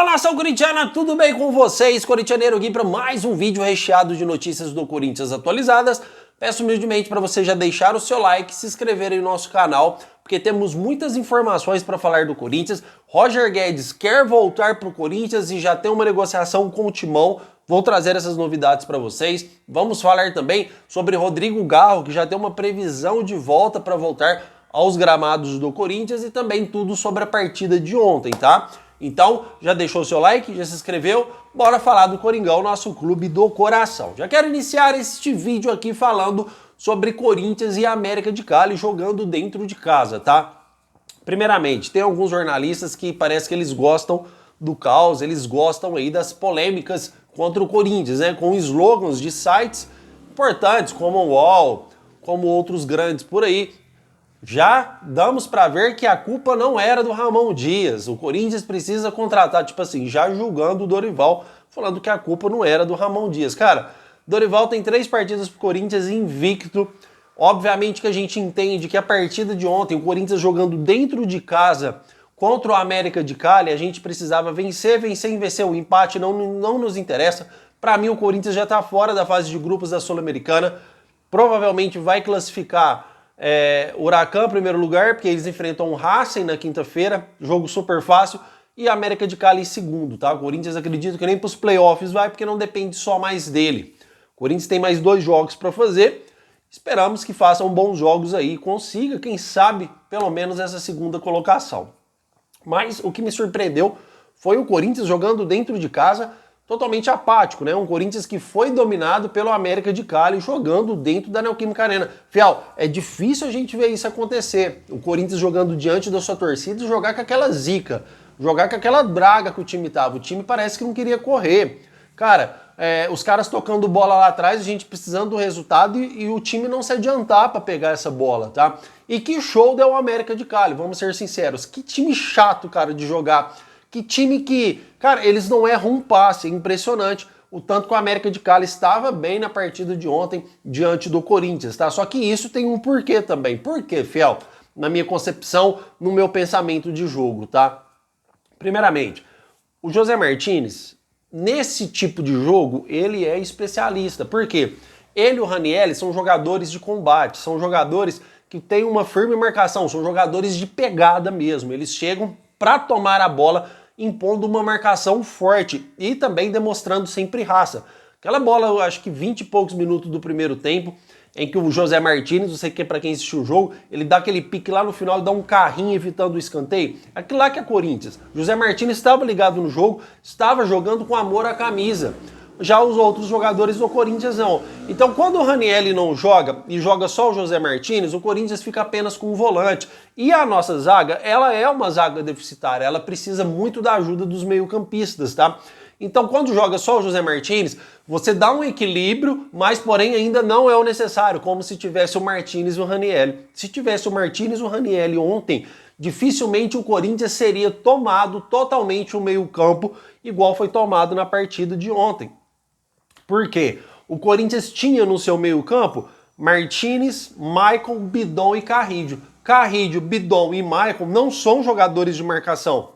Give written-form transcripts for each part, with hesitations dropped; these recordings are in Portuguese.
Fala, nação corintiana, tudo bem com vocês? Corintianeiro aqui para mais um vídeo recheado de notícias do Corinthians atualizadas. Peço humildemente para você já deixar o seu like, se inscrever em nosso canal, porque temos muitas informações para falar do Corinthians. Roger Guedes quer voltar para o Corinthians e já tem uma negociação com o Timão. Vou trazer essas novidades para vocês. Vamos falar também sobre Rodrigo Garro, que já tem uma previsão de volta para voltar aos gramados do Corinthians e também tudo sobre a partida de ontem, tá? Então, já deixou o seu like, já se inscreveu? Bora falar do Coringão, nosso clube do coração. Já quero iniciar este vídeo aqui falando sobre Corinthians e América de Cali jogando dentro de casa, tá? Primeiramente, tem alguns jornalistas que parece que eles gostam do caos, eles gostam aí das polêmicas contra o Corinthians, né? Com slogans de sites importantes como o UOL, como outros grandes por aí. Já damos para ver que a culpa não era do Ramon Dias. O Corinthians precisa contratar, tipo assim, já julgando o Dorival, falando que a culpa não era do Ramon Dias. Cara, Dorival tem 3 partidas pro Corinthians invicto. Obviamente que a gente entende que a partida de ontem, o Corinthians jogando dentro de casa contra o América de Cali, a gente precisava vencer e vencer. O empate não nos interessa. Para mim, o Corinthians já tá fora da fase de grupos da Sul-Americana. Provavelmente vai classificar Huracan em primeiro lugar, porque eles enfrentam o Racing na quinta-feira, jogo super fácil, e a América de Cali em segundo, tá? O Corinthians acredito que nem para os playoffs vai, porque não depende só mais dele. O Corinthians tem mais 2 jogos para fazer, esperamos que façam bons jogos aí e consiga, quem sabe, pelo menos essa segunda colocação. Mas o que me surpreendeu foi o Corinthians jogando dentro de casa totalmente apático, né? Um Corinthians que foi dominado pelo América de Cali jogando dentro da Neoquímica Arena. Fiel, é difícil a gente ver isso acontecer. O Corinthians jogando diante da sua torcida e jogar com aquela zica, jogar com aquela draga que o time tava. O time parece que não queria correr. Cara, os caras tocando bola lá atrás, a gente precisando do resultado e o time não se adiantar para pegar essa bola, tá? E que show deu o América de Cali, vamos ser sinceros. Que time chato, cara, de jogar. Que time que, cara, eles não erram um passe, é impressionante o tanto que o América de Cali estava bem na partida de ontem diante do Corinthians, tá? Só que isso tem um porquê também. Por quê, Fiel? Na minha concepção, no meu pensamento de jogo, tá? Primeiramente, o José Martínez, nesse tipo de jogo, ele é especialista. Por quê? Ele e o Ranieri são jogadores de combate, são jogadores que têm uma firme marcação, são jogadores de pegada mesmo. Eles chegam para tomar a bola, impondo uma marcação forte e também demonstrando sempre raça. Aquela bola, eu acho que 20 e poucos minutos do primeiro tempo, em que o José Martínez, não sei que para quem assistiu o jogo, ele dá aquele pique lá no final e dá um carrinho evitando o escanteio. Aquilo lá que é Corinthians. José Martínez estava ligado no jogo, estava jogando com amor à camisa. Já os outros jogadores do Corinthians não. Então quando o Ranieri não joga e joga só o José Martínez, o Corinthians fica apenas com um volante. E a nossa zaga, ela é uma zaga deficitária, ela precisa muito da ajuda dos meio-campistas, tá? Então quando joga só o José Martínez, você dá um equilíbrio, mas porém ainda não é o necessário, como se tivesse o Martínez e o Ranieri. Se tivesse o Martínez e o Ranieri ontem, dificilmente o Corinthians seria tomado totalmente o meio-campo, igual foi tomado na partida de ontem. Por quê? O Corinthians tinha no seu meio-campo Martínez, Maicon, Bidon e Carrídio. Carrídio, Bidon e Maicon não são jogadores de marcação.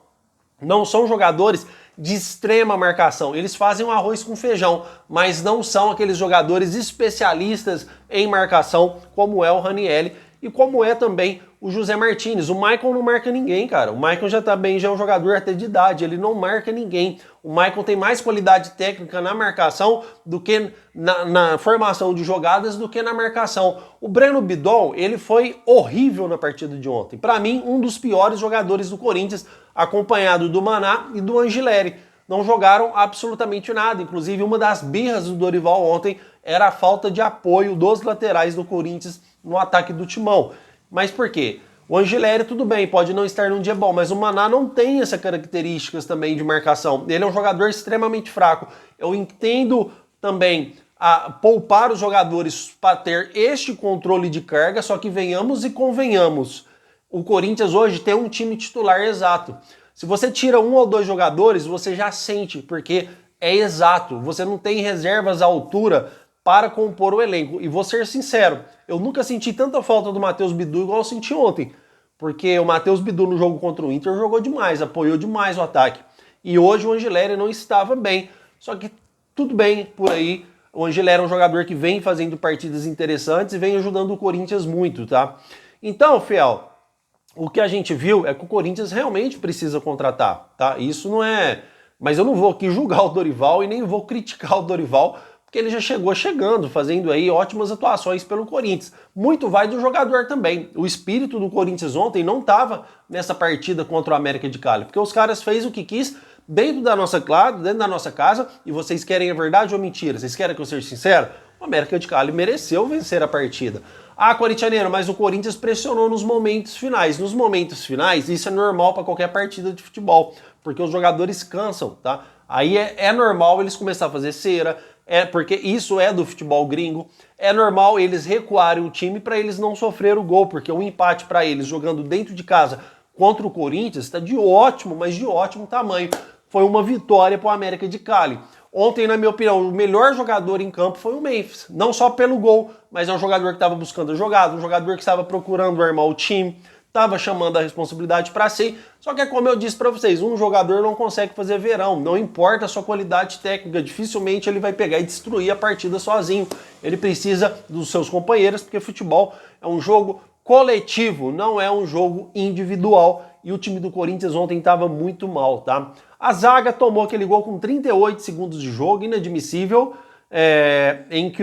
Não são jogadores de extrema marcação. Eles fazem um arroz com feijão, mas não são aqueles jogadores especialistas em marcação como é o Ranieri e como é também o José Martínez. O Maicon não marca ninguém, cara. O Maicon já tá bem, já é um jogador até de idade, ele não marca ninguém. O Maicon tem mais qualidade técnica na marcação do que na formação de jogadas do que na marcação. O Breno Bidon, ele foi horrível na partida de ontem. Para mim, um dos piores jogadores do Corinthians, acompanhado do Maná e do Angileri. Não jogaram absolutamente nada. Inclusive, uma das birras do Dorival ontem era a falta de apoio dos laterais do Corinthians no ataque do Timão. Mas por quê? O Angileri, tudo bem, pode não estar num dia bom, mas o Maná não tem essas características também de marcação. Ele é um jogador extremamente fraco. Eu entendo também a poupar os jogadores para ter este controle de carga, só que venhamos e convenhamos. O Corinthians hoje tem um time titular exato. Se você tira 1 ou 2 jogadores, você já sente, porque é exato. Você não tem reservas à altura para compor o elenco. E vou ser sincero, eu nunca senti tanta falta do Matheus Bidu igual eu senti ontem. Porque o Matheus Bidu no jogo contra o Inter jogou demais, apoiou demais o ataque. E hoje o Angileri não estava bem. Só que tudo bem por aí. O Angileri é um jogador que vem fazendo partidas interessantes e vem ajudando o Corinthians muito, tá? Então, Fiel, o que a gente viu é que o Corinthians realmente precisa contratar, tá? Isso não é... Mas eu não vou aqui julgar o Dorival e nem vou criticar o Dorival, porque ele já chegou chegando, fazendo aí ótimas atuações pelo Corinthians. Muito vai do jogador também. O espírito do Corinthians ontem não estava nessa partida contra o América de Cali, porque os caras fez o que quis dentro da nossa casa, e vocês querem a verdade ou mentira? Vocês querem que eu seja sincero? O América de Cali mereceu vencer a partida. Ah, corintianeiro, mas o Corinthians pressionou nos momentos finais. Nos momentos finais, isso é normal para qualquer partida de futebol, porque os jogadores cansam, tá? Aí é normal eles começarem a fazer cera, porque isso é do futebol gringo. É normal eles recuarem o time para eles não sofrerem o gol, porque um empate para eles jogando dentro de casa contra o Corinthians está de ótimo, mas de ótimo tamanho. Foi uma vitória para o América de Cali. Ontem, na minha opinião, o melhor jogador em campo foi o Memphis. Não só pelo gol, mas é um jogador que estava buscando a jogada, um jogador que estava procurando armar o time, estava chamando a responsabilidade para si. Só que é como eu disse para vocês, um jogador não consegue fazer verão. Não importa a sua qualidade técnica, dificilmente ele vai pegar e destruir a partida sozinho. Ele precisa dos seus companheiros, porque futebol é um jogo coletivo, não é um jogo individual. E o time do Corinthians ontem estava muito mal, tá? A zaga tomou aquele gol com 38 segundos de jogo, inadmissível, em que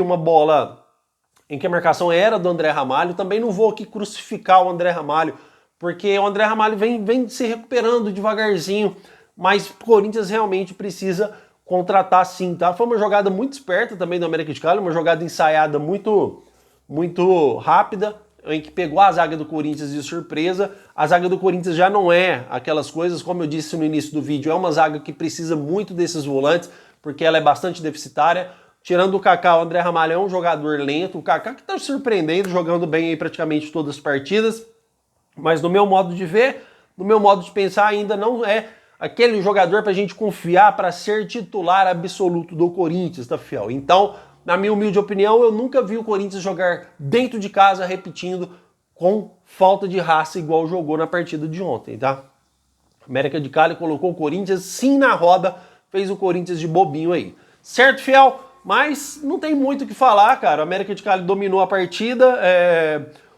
a marcação era do André Ramalho. Também não vou aqui crucificar o André Ramalho, porque o André Ramalho vem se recuperando devagarzinho, mas o Corinthians realmente precisa contratar sim, tá? Foi uma jogada muito esperta também do América de Cali, uma jogada ensaiada muito rápida, em que pegou a zaga do Corinthians de surpresa. A zaga do Corinthians já não é aquelas coisas, como eu disse no início do vídeo, é uma zaga que precisa muito desses volantes, porque ela é bastante deficitária. Tirando o Kaká, o André Ramalho é um jogador lento, o Kaká que está surpreendendo, jogando bem aí praticamente todas as partidas, mas no meu modo de ver, no meu modo de pensar, ainda não é aquele jogador para a gente confiar para ser titular absoluto do Corinthians, tá, Fiel? Então, na minha humilde opinião, eu nunca vi o Corinthians jogar dentro de casa, repetindo, com falta de raça, igual jogou na partida de ontem, tá? América de Cali colocou o Corinthians sim na roda, fez o Corinthians de bobinho aí. Certo, Fiel? Mas não tem muito o que falar, cara. O América de Cali dominou a partida.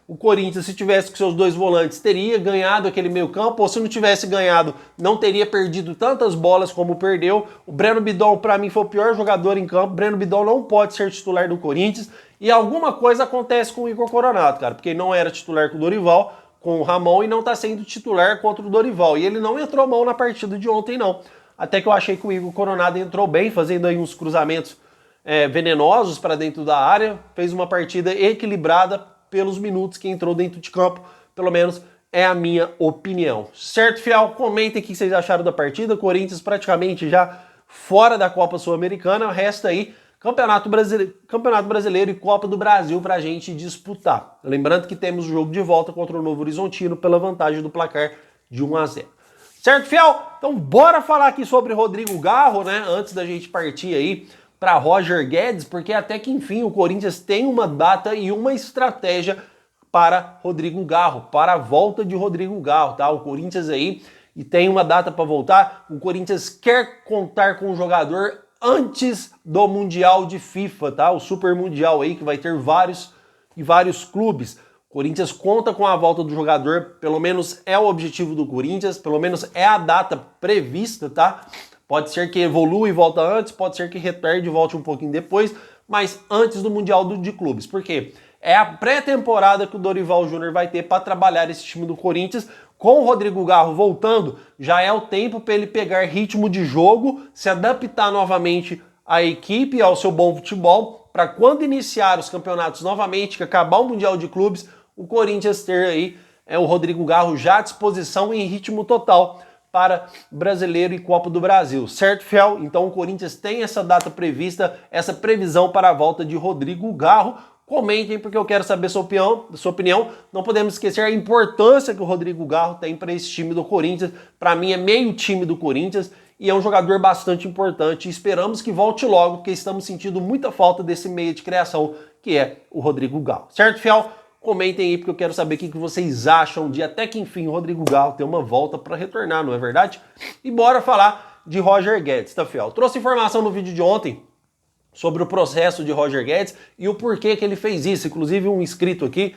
O Corinthians, se tivesse com seus dois volantes, teria ganhado aquele meio campo, ou se não tivesse ganhado, não teria perdido tantas bolas como perdeu. O Breno Bidon, para mim, foi o pior jogador em campo. O Breno Bidon não pode ser titular do Corinthians. E alguma coisa acontece com o Igor Coronato, cara, porque ele não era titular com o Dorival, com o Ramon, e não tá sendo titular contra o Dorival. E ele não entrou mal na partida de ontem, não. Até que eu achei que o Igor Coronato entrou bem, fazendo aí uns cruzamentos venenosos para dentro da área. Fez uma partida equilibrada pelos minutos que entrou dentro de campo, pelo menos é a minha opinião. Certo, Fiel? Comentem o que vocês acharam da partida. Corinthians praticamente já fora da Copa Sul-Americana, resta aí Campeonato Brasileiro e Copa do Brasil pra gente disputar. Lembrando que temos o jogo de volta contra o Novo Horizontino pela vantagem do placar de 1-0. Certo, Fiel? Então bora falar aqui sobre Rodrigo Garro, né? Antes da gente partir aí para Roger Guedes, porque até que enfim o Corinthians tem uma data e uma estratégia para Rodrigo Garro, para a volta de Rodrigo Garro, tá? O Corinthians aí e tem uma data para voltar. O Corinthians quer contar com o jogador antes do Mundial de FIFA, tá? O Super Mundial aí que vai ter vários clubes. O Corinthians conta com a volta do jogador, pelo menos é o objetivo do Corinthians, pelo menos é a data prevista, tá? Pode ser que evolua e volta antes, pode ser que reterde e volte um pouquinho depois, mas antes do Mundial de Clubes. Por quê? É a pré-temporada que o Dorival Júnior vai ter para trabalhar esse time do Corinthians. Com o Rodrigo Garro voltando, já é o tempo para ele pegar ritmo de jogo, se adaptar novamente à equipe, ao seu bom futebol, para quando iniciar os campeonatos novamente, que acabar o Mundial de Clubes, o Corinthians ter aí o Rodrigo Garro já à disposição em ritmo total para Brasileiro e Copa do Brasil, certo, Fiel? Então o Corinthians tem essa data prevista, essa previsão para a volta de Rodrigo Garro. Comentem, porque eu quero saber sua opinião. Não podemos esquecer a importância que o Rodrigo Garro tem para esse time do Corinthians. Para mim é meio time do Corinthians e é um jogador bastante importante. Esperamos que volte logo, porque estamos sentindo muita falta desse meio de criação, que é o Rodrigo Garro. Certo, Fiel? Comentem aí, porque eu quero saber o que vocês acham de até que enfim o Rodrigo Garro ter uma volta para retornar, não é verdade? E bora falar de Roger Guedes, tá, fiel? Trouxe informação no vídeo de ontem sobre o processo de Roger Guedes e o porquê que ele fez isso. Inclusive um inscrito aqui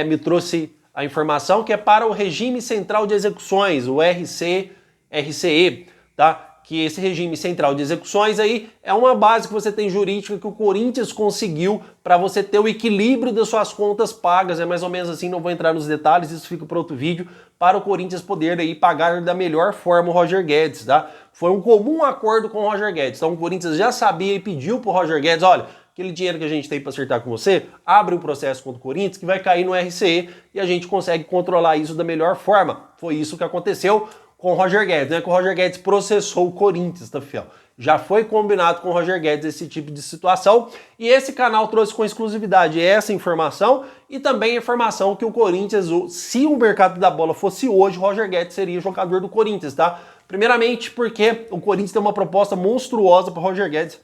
me trouxe a informação que é para o Regime Central de Execuções, o RCE, tá? Que esse regime central de execuções aí é uma base que você tem jurídica que o Corinthians conseguiu para você ter o equilíbrio das suas contas pagas, é mais ou menos assim, não vou entrar nos detalhes, isso fica para outro vídeo, para o Corinthians poder aí pagar da melhor forma o Roger Guedes, tá? Foi um comum acordo com o Roger Guedes, então o Corinthians já sabia e pediu pro Roger Guedes, olha, aquele dinheiro que a gente tem para acertar com você, abre o processo contra o Corinthians que vai cair no RCE e a gente consegue controlar isso da melhor forma. Foi isso que aconteceu com o Roger Guedes, né? Que o Roger Guedes processou o Corinthians, tá, fiel? Já foi combinado com o Roger Guedes esse tipo de situação e esse canal trouxe com exclusividade essa informação e também a informação que o Corinthians, se o mercado da bola fosse hoje, o Roger Guedes seria jogador do Corinthians, tá? Primeiramente porque o Corinthians tem uma proposta monstruosa para o Roger Guedes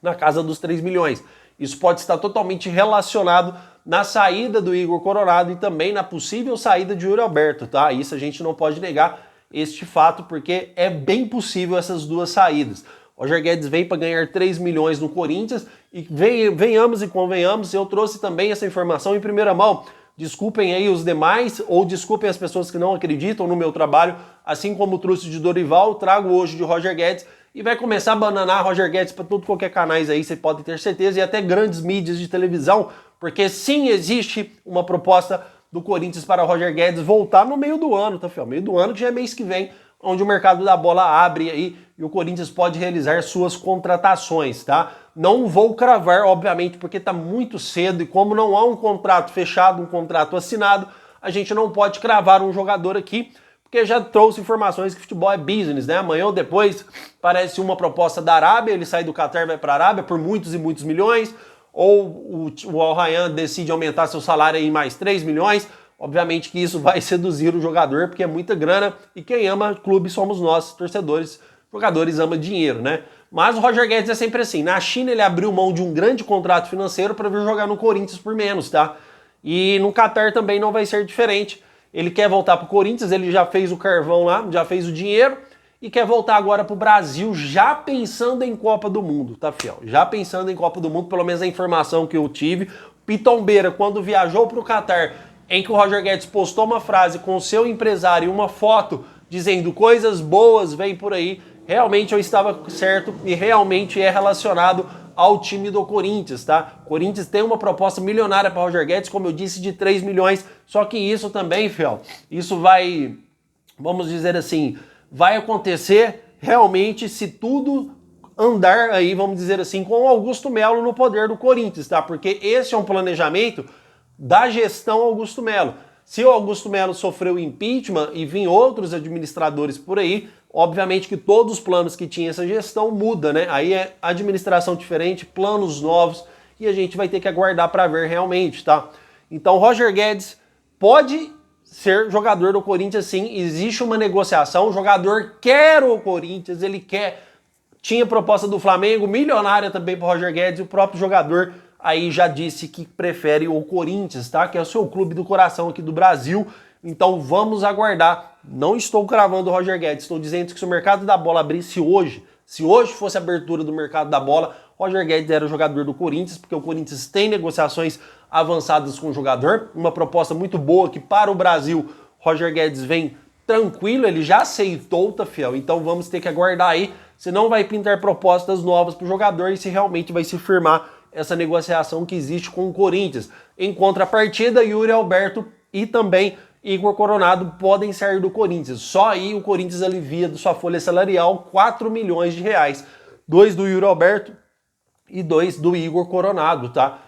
na casa dos 3 milhões. Isso pode estar totalmente relacionado na saída do Igor Coronado e também na possível saída de Yuri Alberto, tá? Isso a gente não pode negar este fato, porque é bem possível essas duas saídas. O Roger Guedes vem para ganhar 3 milhões no Corinthians e venhamos e convenhamos, eu trouxe também essa informação em primeira mão. Desculpem aí os demais, ou desculpem as pessoas que não acreditam no meu trabalho, assim como trouxe de Dorival, trago hoje de Roger Guedes e vai começar a bananar Roger Guedes para tudo qualquer canais aí, você pode ter certeza, e até grandes mídias de televisão, porque sim, existe uma proposta do Corinthians para o Roger Guedes voltar no meio do ano, tá, fiel? Meio do ano que já é mês que vem, onde o mercado da bola abre aí e o Corinthians pode realizar suas contratações, tá? Não vou cravar, obviamente, porque tá muito cedo e como não há um contrato fechado, um contrato assinado, a gente não pode cravar um jogador aqui, porque já trouxe informações que futebol é business, né? Amanhã ou depois parece uma proposta da Arábia, ele sai do Catar e vai para a Arábia por muitos e muitos milhões, ou o Al Rayyan decide aumentar seu salário em mais 3 milhões, obviamente que isso vai seduzir o jogador, porque é muita grana, e quem ama clube somos nós, torcedores, jogadores amam dinheiro, né? Mas o Roger Guedes é sempre assim, na China ele abriu mão de um grande contrato financeiro para vir jogar no Corinthians por menos, tá? E no Catar também não vai ser diferente, ele quer voltar pro Corinthians, ele já fez o carvão lá, já fez o dinheiro, e quer voltar agora pro Brasil já pensando em Copa do Mundo, tá, fiel? Já pensando em Copa do Mundo, pelo menos a informação que eu tive. Pitombeira, quando viajou pro Catar, em que o Roger Guedes postou uma frase com o seu empresário e uma foto dizendo coisas boas vêm por aí, realmente eu estava certo e realmente é relacionado ao time do Corinthians, tá? O Corinthians tem uma proposta milionária para Roger Guedes, como eu disse, de 3 milhões, só que isso também, fiel, isso vai, vamos dizer assim, vai acontecer realmente se tudo andar aí, vamos dizer assim, com o Augusto Melo no poder do Corinthians, tá? Porque esse é um planejamento da gestão Augusto Melo. Se o Augusto Melo sofreu impeachment e vêm outros administradores por aí, obviamente que todos os planos que tinha essa gestão muda, né? Aí é administração diferente, planos novos, e a gente vai ter que aguardar para ver realmente, tá? Então Roger Guedes pode ser jogador do Corinthians, sim, existe uma negociação, o jogador quer o Corinthians, ele quer, tinha proposta do Flamengo, milionária também para o Roger Guedes, e o próprio jogador aí já disse que prefere o Corinthians, tá? Que é o seu clube do coração aqui do Brasil, então vamos aguardar. Não estou cravando o Roger Guedes, estou dizendo que se o mercado da bola abrisse hoje, se hoje fosse a abertura do mercado da bola, Roger Guedes era o jogador do Corinthians, porque o Corinthians tem negociações avançadas com o jogador, uma proposta muito boa que para o Brasil, Roger Guedes vem tranquilo, ele já aceitou, tá, fiel? Então vamos ter que aguardar aí, senão vai pintar propostas novas para o jogador e se realmente vai se firmar essa negociação que existe com o Corinthians. Em contrapartida, Yuri Alberto e também Igor Coronado podem sair do Corinthians. Só aí o Corinthians alivia da sua folha salarial 4 milhões de reais. 2 do Yuri Alberto e 2 do Igor Coronado, tá?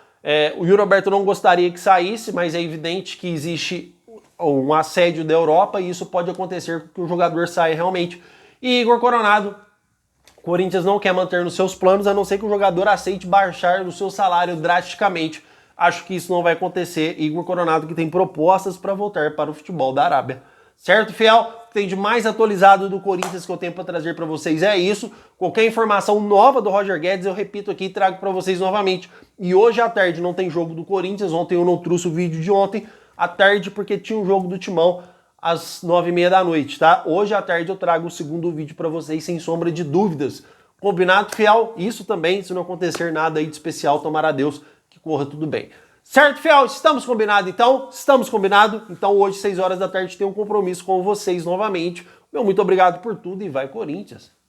O Yuri Alberto não gostaria que saísse, mas é evidente que existe um assédio da Europa e isso pode acontecer que o jogador saia realmente. E Igor Coronado, o Corinthians não quer manter nos seus planos, a não ser que o jogador aceite baixar o seu salário drasticamente. Acho que isso não vai acontecer. Igor Coronado que tem propostas para voltar para o futebol da Arábia. Certo, fiel? O que tem de mais atualizado do Corinthians que eu tenho para trazer para vocês é isso. Qualquer informação nova do Roger Guedes, eu repito aqui e trago para vocês novamente. E hoje à tarde não tem jogo do Corinthians. Ontem eu não trouxe o vídeo de ontem à tarde porque tinha um jogo do Timão às 9h30 da noite, tá? Hoje à tarde eu trago o segundo vídeo para vocês, sem sombra de dúvidas. Combinado, fiel? Isso também, se não acontecer nada aí de especial, tomara a Deus que corra tudo bem. Certo, fiel? Estamos combinados então? Estamos combinados? Então hoje, 6 horas da tarde, tem um compromisso com vocês novamente. Meu muito obrigado por tudo e vai Corinthians!